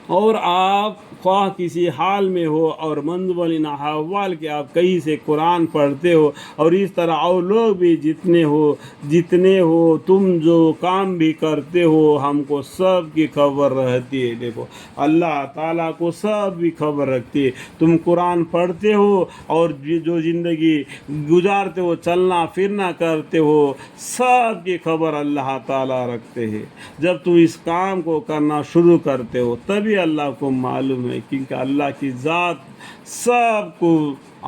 اور آپ خواہ کسی حال میں ہو اور منزل احوال کے آپ کہیں سے قرآن پڑھتے ہو، اور اس طرح اور لوگ بھی جتنے ہو تم جو کام بھی کرتے ہو ہم کو سب کی خبر رہتی ہے۔ دیکھو اللہ تعالیٰ کو سب کی خبر رکھتی ہے۔ تم قرآن پڑھتے ہو اور جو زندگی گزارتے ہو، چلنا پھرنا کرتے ہو، سب کی خبر اللہ تعالیٰ رکھتے ہیں۔ جب تم اس کام کو کرنا شروع کرتے ہو تبھی اللہ کو معلوم ہے، کیونکہ اللہ کی ذات سب کو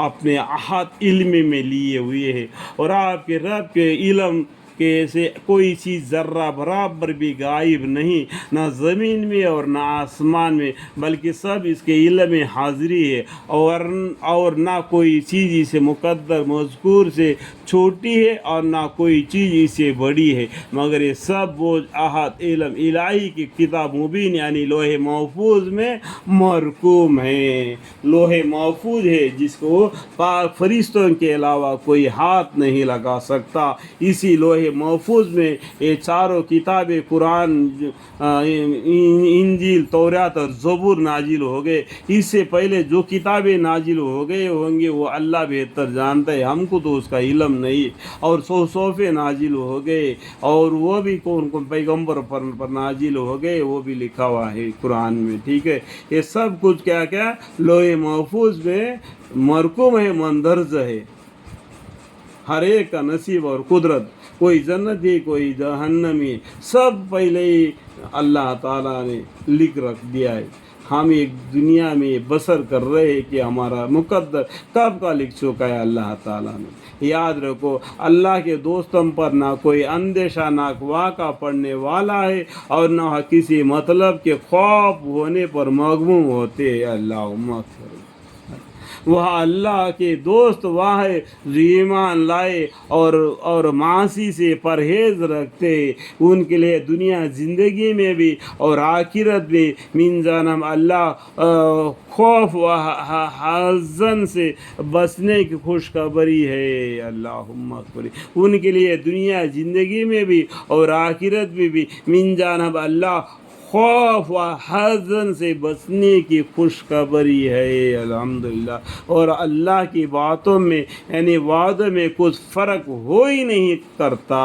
اپنے احاطہ علم میں لیے ہوئے ہے، اور آپ کے رب کے علم کے سے کوئی چیز ذرہ برابر بھی غائب نہیں، نہ زمین میں اور نہ آسمان میں، بلکہ سب اس کے علم میں حاضری ہے، اور نہ کوئی چیز اسے مقدر مذکور سے چھوٹی ہے اور نہ کوئی چیز اسے بڑی ہے، مگر یہ سب وہ احاطہ علم الہی کی کتاب مبین یعنی لوح محفوظ میں مرقوم ہے۔ لوح محفوظ ہے جس کو پاک فرشتوں کے علاوہ کوئی ہاتھ نہیں لگا سکتا۔ اسی لوح محفوظ میں یہ چاروں کتابیں قرآن، انجیل، تورات اور زبور نازل ہو گئے۔ اس سے پہلے جو کتابیں نازل ہو گئے ہوں گے وہ اللہ بہتر جانتا ہے، ہم کو تو اس کا علم نہیں، اور صحف نازل ہو گئے، اور وہ بھی کون پیغمبر پر نازل ہو گئے، وہ بھی لکھا ہوا ہے قرآن میں، ٹھیک ہے۔ یہ سب کچھ کیا لوح محفوظ میں مرقوم ہے، مندرج ہے۔ ہر ایک کا نصیب اور قدرت، کوئی جنتی کوئی جہنمی، سب پہلے ہی اللہ تعالیٰ نے لکھ رکھ دیا ہے۔ ہم ایک دنیا میں بسر کر رہے ہیں کہ ہمارا مقدر کب کا لکھ چکا ہے اللہ تعالیٰ نے۔ یاد رکھو اللہ کے دوستوں پر نہ کوئی اندیشہ ناک واقعہ پڑنے والا ہے، اور نہ کسی مطلب کے خوف ہونے پر مغموم ہوتے ہیں۔ اللہم اغفر۔ وہ اللہ کے دوست وہ ہے جو ایمان لائے اور معاصی سے پرہیز رکھتے، ان کے لیے دنیا زندگی میں بھی اور آخرت میں من جانب اللہ خوف و حزن سے بچنے کی خوشخبری ہے۔ اللہم اغفر۔ ان کے لیے دنیا زندگی میں بھی اور آخرت میں بھی من جانب اللہ خوف و حزن سے بچنے کی خوشخبری ہے۔ الحمدللہ۔ اور اللہ کی باتوں میں یعنی وعدوں میں کچھ فرق ہو ہی نہیں کرتا۔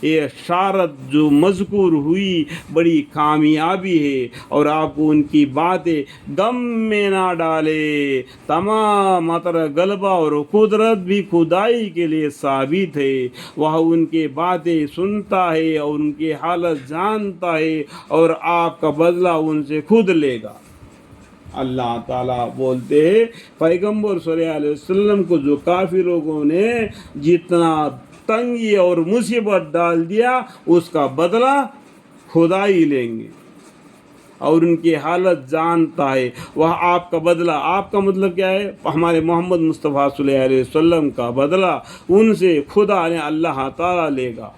یہ اشارت جو مذکور ہوئی بڑی کامیابی ہے، اور آپ کو ان کی باتیں غم میں نہ ڈالے۔ تمام غلبہ اور قدرت بھی خدائی کے لیے ثابت ہے۔ وہ ان کی باتیں سنتا ہے اور ان کی حالت جانتا ہے، اور آپ کا بدلہ ان سے خود لے گا۔ اللہ تعالیٰ بولتے ہیں پیغمبر صلی اللہ علیہ وسلم کو جو کافر لوگوں نے جتنا تنگی اور مصیبت ڈال دیا اس کا بدلہ خدا ہی لیں گے، اور ان کی حالت جانتا ہے۔ وہ آپ کا بدلہ، آپ کا مطلب کیا ہے؟ ہمارے محمد مصطفیٰ صلی اللہ علیہ وسلم کا بدلہ ان سے خدا نے اللہ تعالیٰ لے گا۔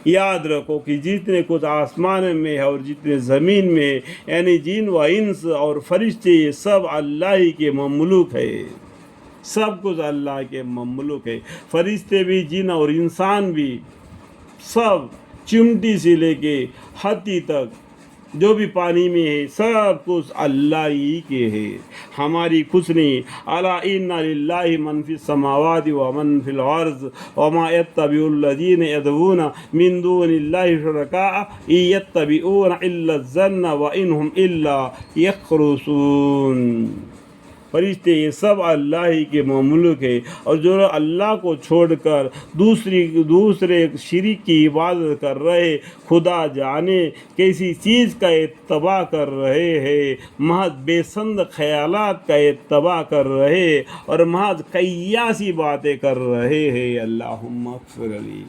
یاد رکھو کہ جتنے کچھ آسمان میں ہے اور جتنے زمین میں ہے، یعنی جن و انس اور فرشتے، یہ سب اللہ ہی کے مملوک ہے۔ سب کچھ اللہ کے مملوک ہے۔ فرشتے بھی، جن اور انسان بھی، سب چمٹی سے لے کے ہاتھی تک جو بھی پانی میں ہے سب کچھ اللہ ہی کے ہے۔ ہماری کچھ نہیں۔ الا ان للہ من فی السماوات و من فی الارض وما یتبع الذین یدعون من دون اللہ شرکاء ان یتبعون الا الظن وان هم الا یخرصون۔ فرشتے یہ سب اللہ ہی کے مملوک ہے، اور جو اللہ کو چھوڑ کر دوسرے شریک کی عبادت کر رہے، خدا جانے کیسی چیز کا اتباع کر رہے ہیں، محض بے سند خیالات کا اتباع کر رہے اور محض قیاسی باتیں کر رہے ہیں۔ اللہم اغفر لی۔